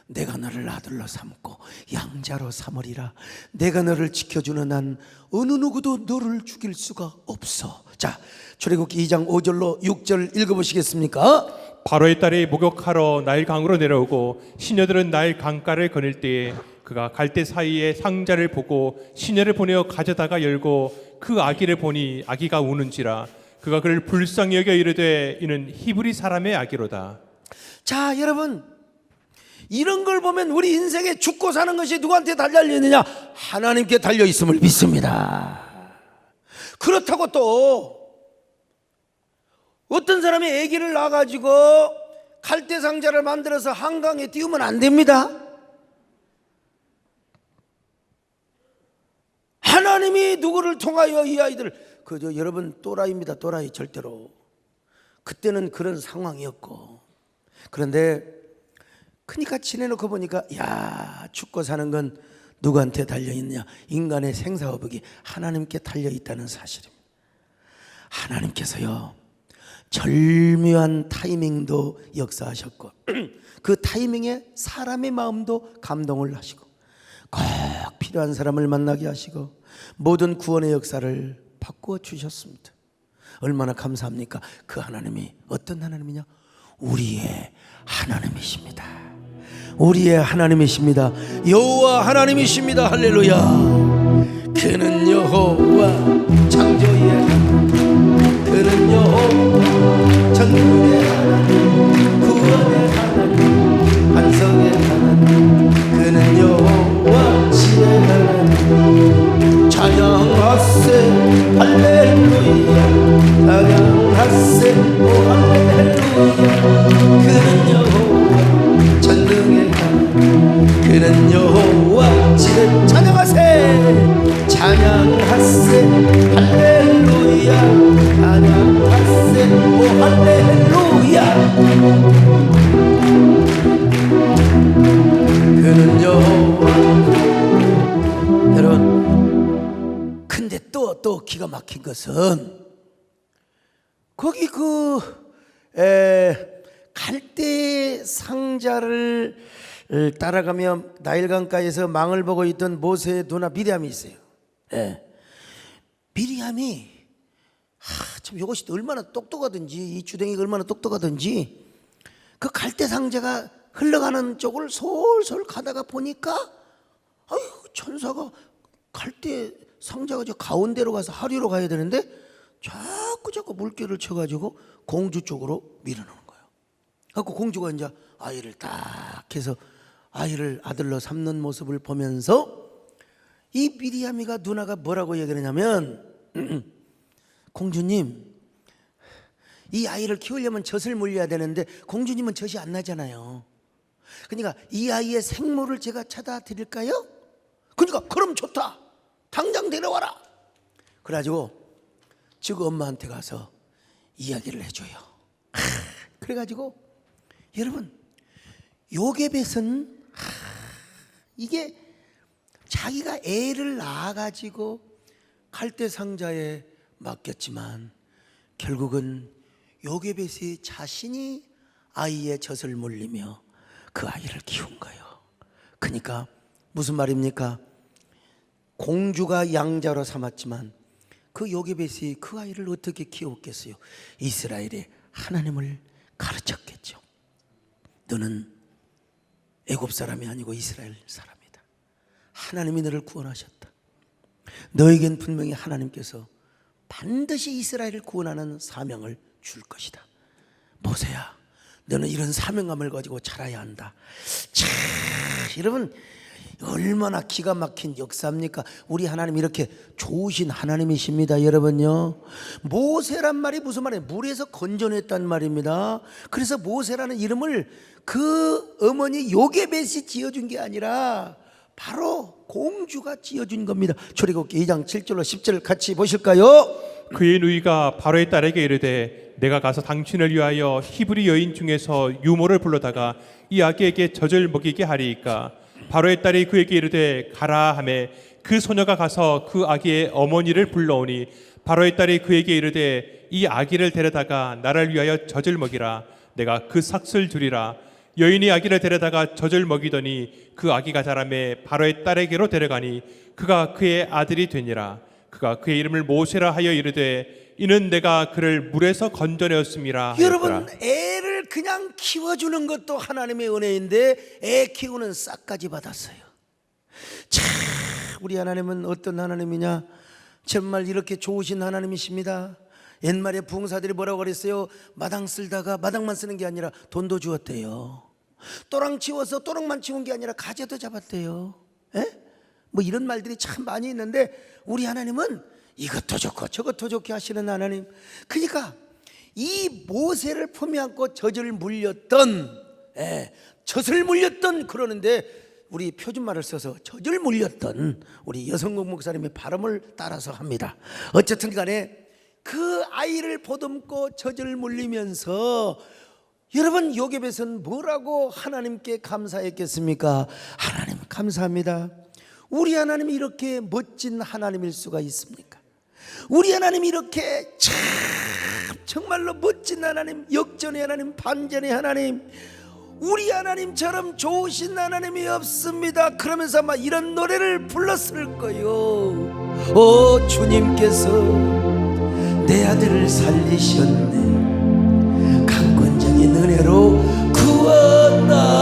Speaker 1: 내가 너를 아들로 삼고 양자로 삼으리라. 내가 너를 지켜주는 한 어느 누구도 너를 죽일 수가 없어. 자, 출애굽기 2장 5절로 6절 읽어보시겠습니까?
Speaker 2: 바로의 딸이 목욕하러 나일 강으로 내려오고 시녀들은 나일 강가를 거닐 때에 그가 갈대 사이에 상자를 보고 시녀를 보내어 가져다가 열고 그 아기를 보니 아기가 우는지라. 그가 그를 불쌍히 여겨 이르되 이는 히브리 사람의 아기로다.
Speaker 1: 자, 여러분, 이런 걸 보면 우리 인생에 죽고 사는 것이 누구한테 달려있느냐? 하나님께 달려있음을 믿습니다. 그렇다고 또 어떤 사람이 아기를 낳아가지고 갈대 상자를 만들어서 한강에 띄우면 안 됩니다. 하나님이 누구를 통하여 이 아이들, 여러분 또라이입니다. 또라이. 절대로. 그때는 그런 상황이었고, 그런데 그러니까 지내놓고 보니까 야, 죽고 사는 건 누구한테 달려있냐? 인간의 생사의복이 하나님께 달려있다는 사실입니다. 하나님께서요 절묘한 타이밍도 역사하셨고 그 타이밍에 사람의 마음도 감동을 하시고 꼭 필요한 사람을 만나게 하시고 모든 구원의 역사를 바꾸어 주셨습니다. 얼마나 감사합니까? 그 하나님이 어떤 하나님이냐? 우리의 하나님이십니다. 우리의 하나님이십니다. 여호와 하나님이십니다. 할렐루야. 그는 여호와 창조의 하나님, 그는 여호와 전능의 하나님, 구원의 하나님, 반석의 하나님, 그는 여호와 지혜의 하나님. 찬양하세 할렐루야, 찬양하세 오 할렐루야. 그는 여호와 전능의 하나님, 그는 여호와 지혜. 찬양하세 찬양하세 할렐루야, 찬양하세 오 할렐루야. 그는 여호와. 여러분, 근데 또 기가 막힌 것은 거기 갈대 상자를 따라가며 나일강가에서 망을 보고 있던 모세의 누나 미리암이 있어요. 미리암이 참 이것이 얼마나 똑똑하든지, 이 주댕이가 얼마나 똑똑하든지 그 갈대 상자가 흘러가는 쪽을 솔솔 가다가 보니까 아유, 천사가 갈대 상자가 저 가운데로 가서 하류로 가야 되는데 자꾸 물결을 쳐가지고 공주 쪽으로 밀어넣는 거예요. 그래서 공주가 이제 아이를 딱 해서 아이를 아들로 삼는 모습을 보면서 이 미리암이가 누나가 뭐라고 얘기를 하냐면 공주님, 이 아이를 키우려면 젖을 물려야 되는데 공주님은 젖이 안 나잖아요. 그러니까 이 아이의 생모를 제가 찾아 드릴까요? 그러니까 그럼 좋다, 당장 데려와라. 그래가지고 즉 엄마한테 가서 이야기를 해줘요. 그래가지고 여러분, 요게벳은 이게 자기가 애를 낳아가지고 갈대 상자에 맡겼지만 결국은 요게벳이 자신이 아이의 젖을 물리며 그 아이를 키운 거예요. 그러니까 무슨 말입니까? 공주가 양자로 삼았지만 그 요게벳이 그 아이를 어떻게 키웠겠어요? 이스라엘의 하나님을 가르쳤겠죠. 너는 애굽 사람이 아니고 이스라엘 사람이다. 하나님이 너를 구원하셨다. 너에겐 분명히 하나님께서 반드시 이스라엘을 구원하는 사명을 줄 것이다. 모세야, 너는 이런 사명감을 가지고 자라야 한다. 자, 여러분, 얼마나 기가 막힌 역사입니까? 우리 하나님 이렇게 좋으신 하나님이십니다, 여러분요. 모세란 말이 무슨 말이에요? 물에서 건져냈단 말입니다. 그래서 모세라는 이름을 그 어머니 요게벳이 지어준 게 아니라 바로 공주가 지어준 겁니다. 출애굽기 2장 7절로 10절 같이 보실까요?
Speaker 2: 그의 누이가 바로의 딸에게 이르되 내가 가서 당신을 위하여 히브리 여인 중에서 유모를 불러다가 이 아기에게 젖을 먹이게 하리이까. 바로의 딸이 그에게 이르되 가라 하매 그 소녀가 가서 그 아기의 어머니를 불러오니 바로의 딸이 그에게 이르되 이 아기를 데려다가 나를 위하여 젖을 먹이라. 내가 그 삭슬 주리라. 여인이 아기를 데려다가 젖을 먹이더니 그 아기가 자라매 바로의 딸에게로 데려가니 그가 그의 아들이 되니라. 그가 그의 이름을 모세라 하여 이르되 이는 내가 그를 물에서 건져내었음이라 하였더라.
Speaker 1: 여러분, 애를 그냥 키워주는 것도 하나님의 은혜인데 애 키우는 싹까지 받았어요. 참, 우리 하나님은 어떤 하나님이냐? 정말 이렇게 좋으신 하나님이십니다. 옛말에 부흥사들이 뭐라고 그랬어요? 마당 쓸다가 마당만 쓰는 게 아니라 돈도 주었대요. 또랑 치워서 또랑만 치운 게 아니라 가재도 잡았대요. 에? 뭐 이런 말들이 참 많이 있는데 우리 하나님은 이것도 좋고 저것도 좋게 하시는 하나님. 그러니까 이 모세를 품에 안고 젖을 물렸던, 젖을 물렸던, 그러는데 우리 표준말을 써서 젖을 물렸던 우리 여성국 목사님의 발음을 따라서 합니다. 어쨌든 간에 그 아이를 보듬고 젖을 물리면서 여러분, 요게벳은 뭐라고 하나님께 감사했겠습니까? 하나님 감사합니다. 우리 하나님이 이렇게 멋진 하나님일 수가 있습니까? 우리 하나님이 이렇게 참 정말로 멋진 하나님, 역전의 하나님, 반전의 하나님, 우리 하나님처럼 좋으신 하나님이 없습니다. 그러면서 아마 이런 노래를 불렀을 거예요. 오 주님께서 내 아들을 살리셨네. 강권적인 은혜로 구원하셨네.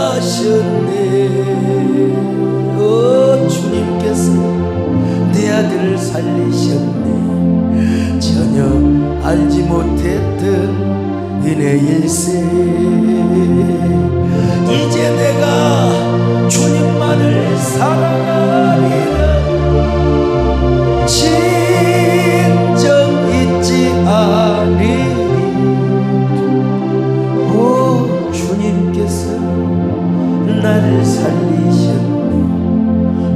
Speaker 1: 오 주님께서 내 아들을 살리셨네. 전혀 알지 못했던 은혜일세. 이제 내가 주님만을 사랑하리라. 진정 잊지 않으리. 오 주님께서 나를 살리셨네.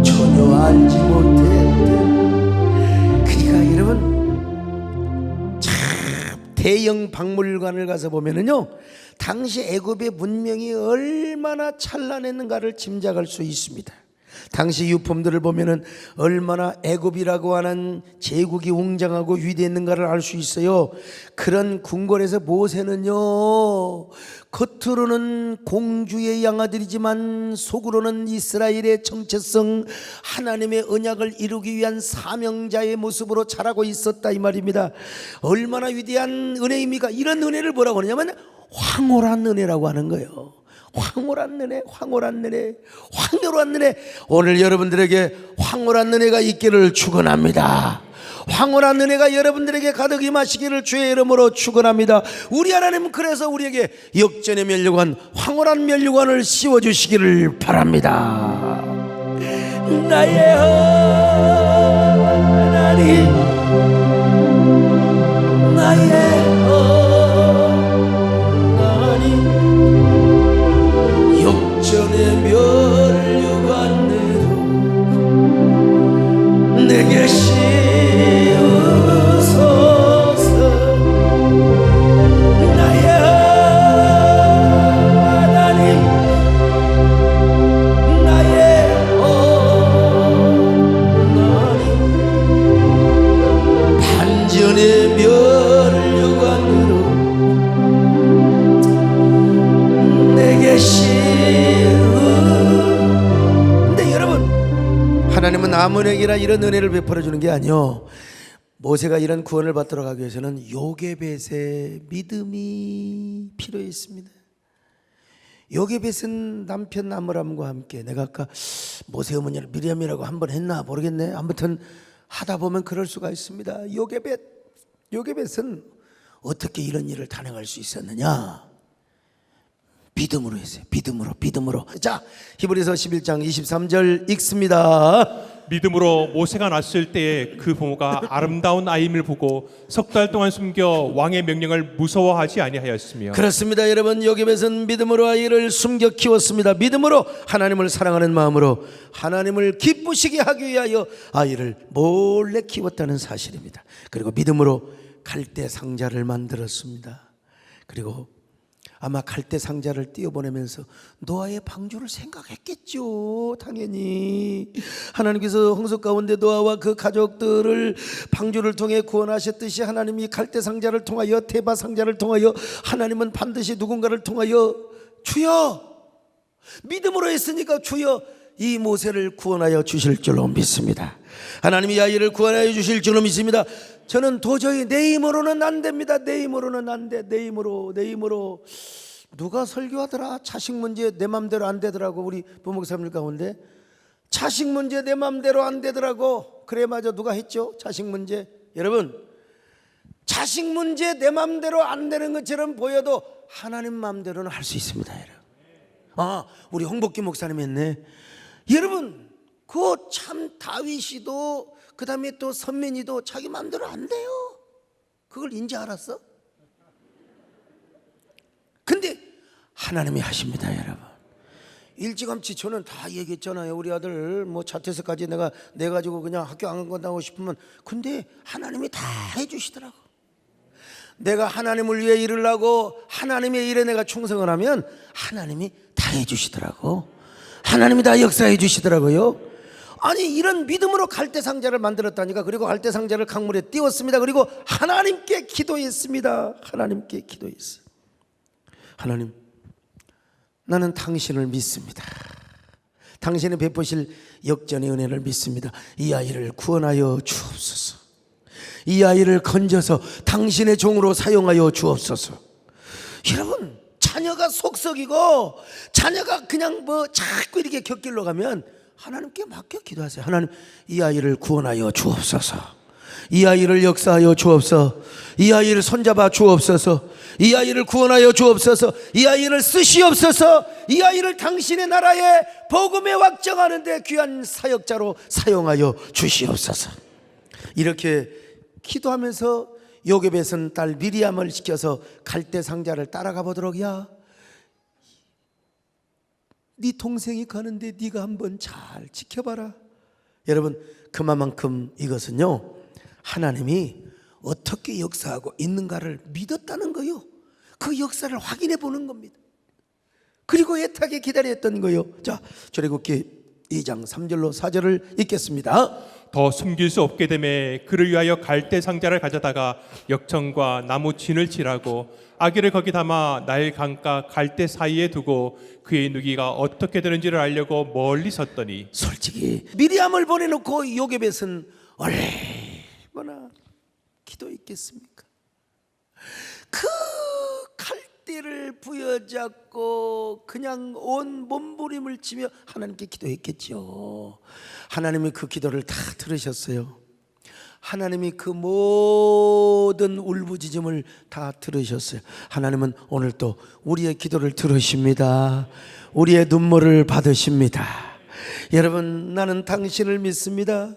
Speaker 1: 전혀 알지 못했던. 그러니까 여러분, 대형 박물관을 가서 보면은요, 당시 애굽의 문명이 얼마나 찬란했는가를 짐작할 수 있습니다. 당시 유품들을 보면은 얼마나 애굽이라고 하는 제국이 웅장하고 위대했는가를 알 수 있어요. 그런 궁궐에서 모세는요, 겉으로는 공주의 양아들이지만 속으로는 이스라엘의 정체성, 하나님의 언약을 이루기 위한 사명자의 모습으로 자라고 있었다 이 말입니다. 얼마나 위대한 은혜입니까? 이런 은혜를 뭐라고 하냐면 황홀한 은혜라고 하는 거예요. 황홀한 은혜, 황홀한 은혜, 황홀한 은혜. 오늘 여러분들에게 황홀한 은혜가 있기를 축원합니다. 황홀한 은혜가 여러분들에게 가득 임하시기를 주의 이름으로 축원합니다. 우리 하나님은 그래서 우리에게 역전의 면류관, 황홀한 면류관을 씌워주시기를 바랍니다. 나의 하나님, 나의 하나님, 역전의 면류관으로 내게 씌우소서. 나의 하나님, 나의 하나님, 반전의 면류관으로 내게 근데 여러분, 하나님은 아무에게나 이런 은혜를 베풀어 주는 게 아니요, 모세가 이런 구원을 받도록 하기 위해서는 요게벳의 믿음이 필요했습니다. 요게벳은 남편 아므람과 함께, 내가 아까 모세 어머니를 미리암이라고 한번 했나 모르겠네. 아무튼 하다 보면 그럴 수가 있습니다. 요게벳은 어떻게 이런 일을 단행할 수 있었느냐? 믿음으로 했어요. 믿음으로. 자, 히브리서 11장 23절 읽습니다.
Speaker 2: 믿음으로 모세가 낳았을 때에 그 부모가 아름다운 아임을 보고 석 달 동안 숨겨 왕의 명령을 무서워하지 아니하였으며.
Speaker 1: 그렇습니다. 여러분, 요셉은 믿음으로 아이를 숨겨 키웠습니다. 믿음으로 하나님을 사랑하는 마음으로 하나님을 기쁘시게 하기 위하여 아이를 몰래 키웠다는 사실입니다. 그리고 믿음으로 갈대 상자를 만들었습니다. 그리고 아마 갈대 상자를 띄워보내면서 노아의 방주를 생각했겠죠. 당연히 하나님께서 홍수 가운데 노아와 그 가족들을 방주를 통해 구원하셨듯이 하나님이 갈대 상자를 통하여 대바 상자를 통하여 하나님은 반드시 누군가를 통하여 주여, 믿음으로 했으니까 주여 이 모세를 구원하여 주실 줄로 믿습니다. 하나님이 아이를 구원하여 주실 줄로 믿습니다. 저는 도저히 내 힘으로는 안 됩니다. 내 힘으로는 안 돼. 내 힘으로 누가 설교하더라? 자식 문제 내 맘대로 안 되더라고. 우리 부목사님 가운데 자식 문제 내 맘대로 안 되더라고. 그래, 맞아. 누가 했죠? 자식 문제. 여러분, 자식 문제 내 맘대로 안 되는 것처럼 보여도 하나님 맘대로는 할 수 있습니다. 여러분. 우리 홍복기 목사님 했네. 여러분, 그 참 다윗이도 그 다음에 또 선민이도 자기 마음대로 안 돼요. 그걸 인지 알았어? 근데 하나님이 하십니다. 여러분, 일찌감치 저는 다 얘기했잖아요. 우리 아들 뭐 자퇴서까지 내가 내가지고 그냥 학교 안 간다고 싶으면, 근데 하나님이 다 해주시더라고. 내가 하나님을 위해 일을 하고 하나님의 일에 내가 충성을 하면 하나님이 다 해주시더라고. 하나님이 다 역사해 주시더라고요. 아니, 이런 믿음으로 갈대 상자를 만들었다니까. 그리고 갈대 상자를 강물에 띄웠습니다. 그리고 하나님께 기도했습니다. 하나님께 기도했어요. 하나님, 나는 당신을 믿습니다. 당신이 베푸실 역전의 은혜를 믿습니다. 이 아이를 구원하여 주옵소서. 이 아이를 건져서 당신의 종으로 사용하여 주옵소서. 여러분, 자녀가 속썩이고 자녀가 그냥 뭐 자꾸 이렇게 곁길로 가면 하나님께 맡겨 기도하세요. 하나님, 이 아이를 구원하여 주옵소서. 이 아이를 역사하여 주옵소서. 이 아이를 손잡아 주옵소서. 이 아이를 구원하여 주옵소서. 이 아이를 쓰시옵소서. 이 아이를 당신의 나라에 복음에 확정하는 데 귀한 사역자로 사용하여 주시옵소서. 이렇게 기도하면서 요게벳은 딸 미리암을 시켜서 갈대 상자를 따라가 보도록, 야, 네 동생이 가는데 네가 한번 잘 지켜봐라. 여러분, 그만큼 이것은요, 하나님이 어떻게 역사하고 있는가를 믿었다는 거요. 그 역사를 확인해 보는 겁니다. 그리고 애타게 기다렸던 거요. 자, 출애굽기 2장 3절로 4절을 읽겠습니다.
Speaker 2: 더 숨길 수 없게 되매 그를 위하여 갈대 상자를 가져다가 역청과 나무 진을 칠하고 아기를 거기 담아 나일 강가 갈대 사이에 두고 그의 누기가 어떻게 되는지를 알려고 멀리 섰더니,
Speaker 1: 솔직히 미리암을 보내놓고 요게벳은 얼마나 기도했겠습니까? 그 갈대를 부여잡고 그냥 온 몸부림을 치며 하나님께 기도했겠죠. 하나님이 그 기도를 다 들으셨어요. 하나님이 그 모든 울부짖음을 다 들으셨어요. 하나님은 오늘 또 우리의 기도를 들으십니다. 우리의 눈물을 받으십니다. 여러분, 나는 당신을 믿습니다.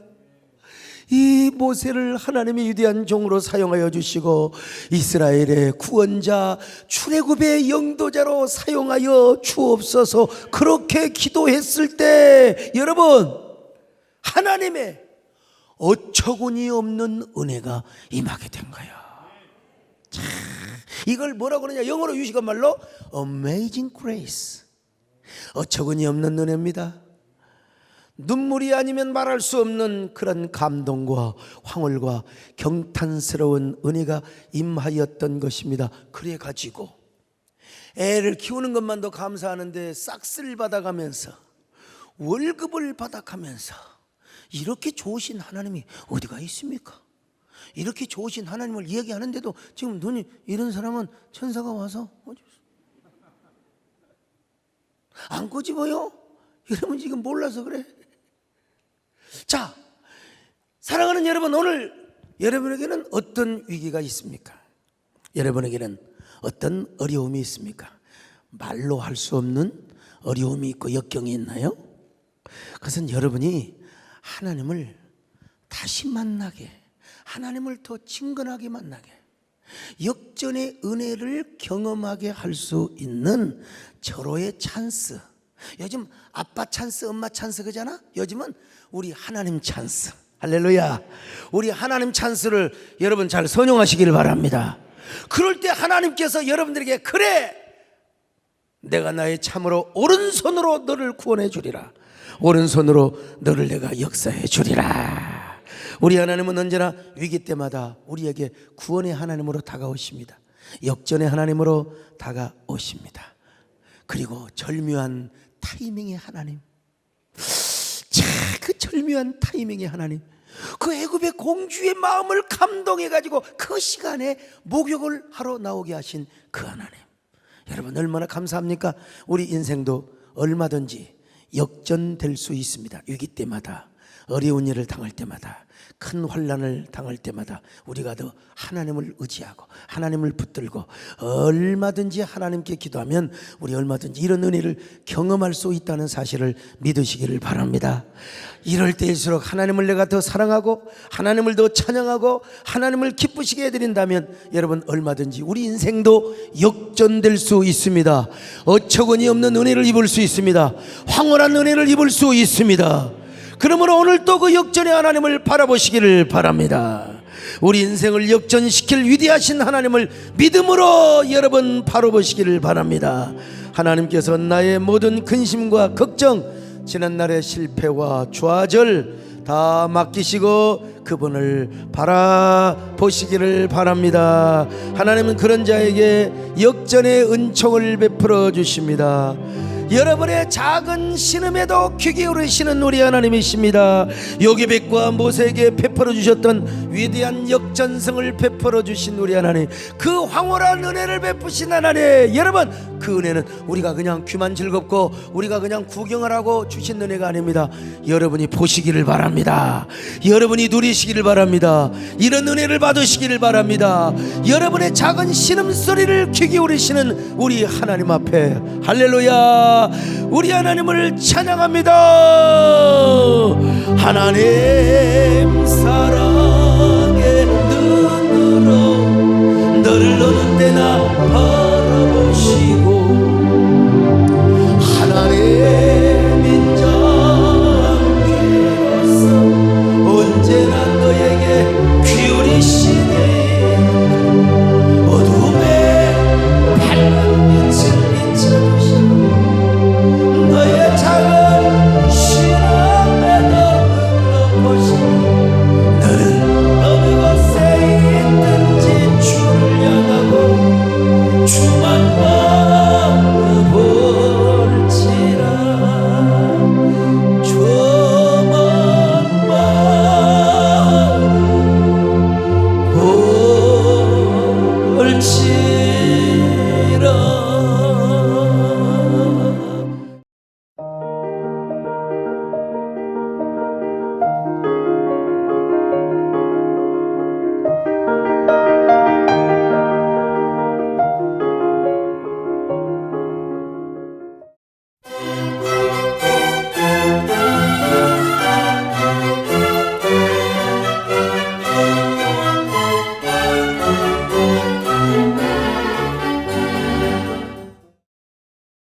Speaker 1: 이 모세를 하나님의 위대한 종으로 사용하여 주시고 이스라엘의 구원자, 출애굽의 영도자로 사용하여 주옵소서. 그렇게 기도했을 때 여러분, 하나님의 어처구니 없는 은혜가 임하게 된 거예요. 자, 이걸 뭐라고 그러냐, 영어로 유식한 말로 Amazing Grace, 어처구니 없는 은혜입니다. 눈물이 아니면 말할 수 없는 그런 감동과 황홀과 경탄스러운 은혜가 임하였던 것입니다. 그래 가지고 애를 키우는 것만도 감사하는데 싹쓸이 받아가면서 월급을 받아가면서 이렇게 좋으신 하나님이 어디가 있습니까? 이렇게 좋으신 하나님을 이야기하는데도 지금 눈이 이런 사람은 천사가 와서 안 꼬집어요? 여러분, 지금 몰라서 그래. 자, 사랑하는 여러분, 오늘 여러분에게는 어떤 위기가 있습니까? 여러분에게는 어떤 어려움이 있습니까? 말로 할 수 없는 어려움이 있고 역경이 있나요? 그것은 여러분이 하나님을 다시 만나게, 하나님을 더 친근하게 만나게, 역전의 은혜를 경험하게 할 수 있는 절호의 찬스. 요즘 아빠 찬스, 엄마 찬스 그잖아. 요즘은 우리 하나님 찬스. 할렐루야. 우리 하나님 찬스를 여러분 잘 선용하시기를 바랍니다. 그럴 때 하나님께서 여러분들에게 그래, 내가 나의 참으로 오른손으로 너를 구원해 주리라, 오른손으로 너를 내가 역사해 주리라. 우리 하나님은 언제나 위기 때마다 우리에게 구원의 하나님으로 다가오십니다. 역전의 하나님으로 다가오십니다. 그리고 절묘한 타이밍의 하나님, 자, 그 절묘한 타이밍의 하나님, 그 애굽의 공주의 마음을 감동해 가지고 그 시간에 목욕을 하러 나오게 하신 그 하나님, 여러분 얼마나 감사합니까? 우리 인생도 얼마든지 역전될 수 있습니다. 위기 때마다, 어려운 일을 당할 때마다, 큰 환난을 당할 때마다 우리가 더 하나님을 의지하고 하나님을 붙들고 얼마든지 하나님께 기도하면 우리 얼마든지 이런 은혜를 경험할 수 있다는 사실을 믿으시기를 바랍니다. 이럴 때일수록 하나님을 내가 더 사랑하고 하나님을 더 찬양하고 하나님을 기쁘시게 해드린다면 여러분 얼마든지 우리 인생도 역전될 수 있습니다. 어처구니 없는 은혜를 입을 수 있습니다. 황홀한 은혜를 입을 수 있습니다. 그러므로 오늘 또 그 역전의 하나님을 바라보시기를 바랍니다. 우리 인생을 역전시킬 위대하신 하나님을 믿음으로 여러분 바라보시기를 바랍니다. 하나님께서 나의 모든 근심과 걱정, 지난날의 실패와 좌절 다 맡기시고 그분을 바라보시기를 바랍니다. 하나님은 그런 자에게 역전의 은총을 베풀어 주십니다. 여러분의 작은 신음에도 귀 기울이시는 우리 하나님이십니다. 요기백과 모세에게 베풀어 주셨던 위대한 역전성을 베풀어 주신 우리 하나님, 그 황홀한 은혜를 베푸신 하나님, 여러분 그 은혜는 우리가 그냥 귀만 즐겁고 우리가 그냥 구경하라고 주신 은혜가 아닙니다. 여러분이 보시기를 바랍니다. 여러분이 누리시기를 바랍니다. 이런 은혜를 받으시기를 바랍니다. 여러분의 작은 신음소리를 귀 기울이시는 우리 하나님 앞에 할렐루야, 우리 하나님을 찬양합니다. 하나님 사랑의 눈으로 너를 어느 때나 바라보시고 하나님 인자한 귀로서 언제나 너에게 기울이시니 어둠에 밝은 빛을 비춰주시고 너의 작은 신음에도 흘러보시니 너는 어느 곳에 있든지 주를 향하고 주만 바라볼지라, 주만 바라볼지라.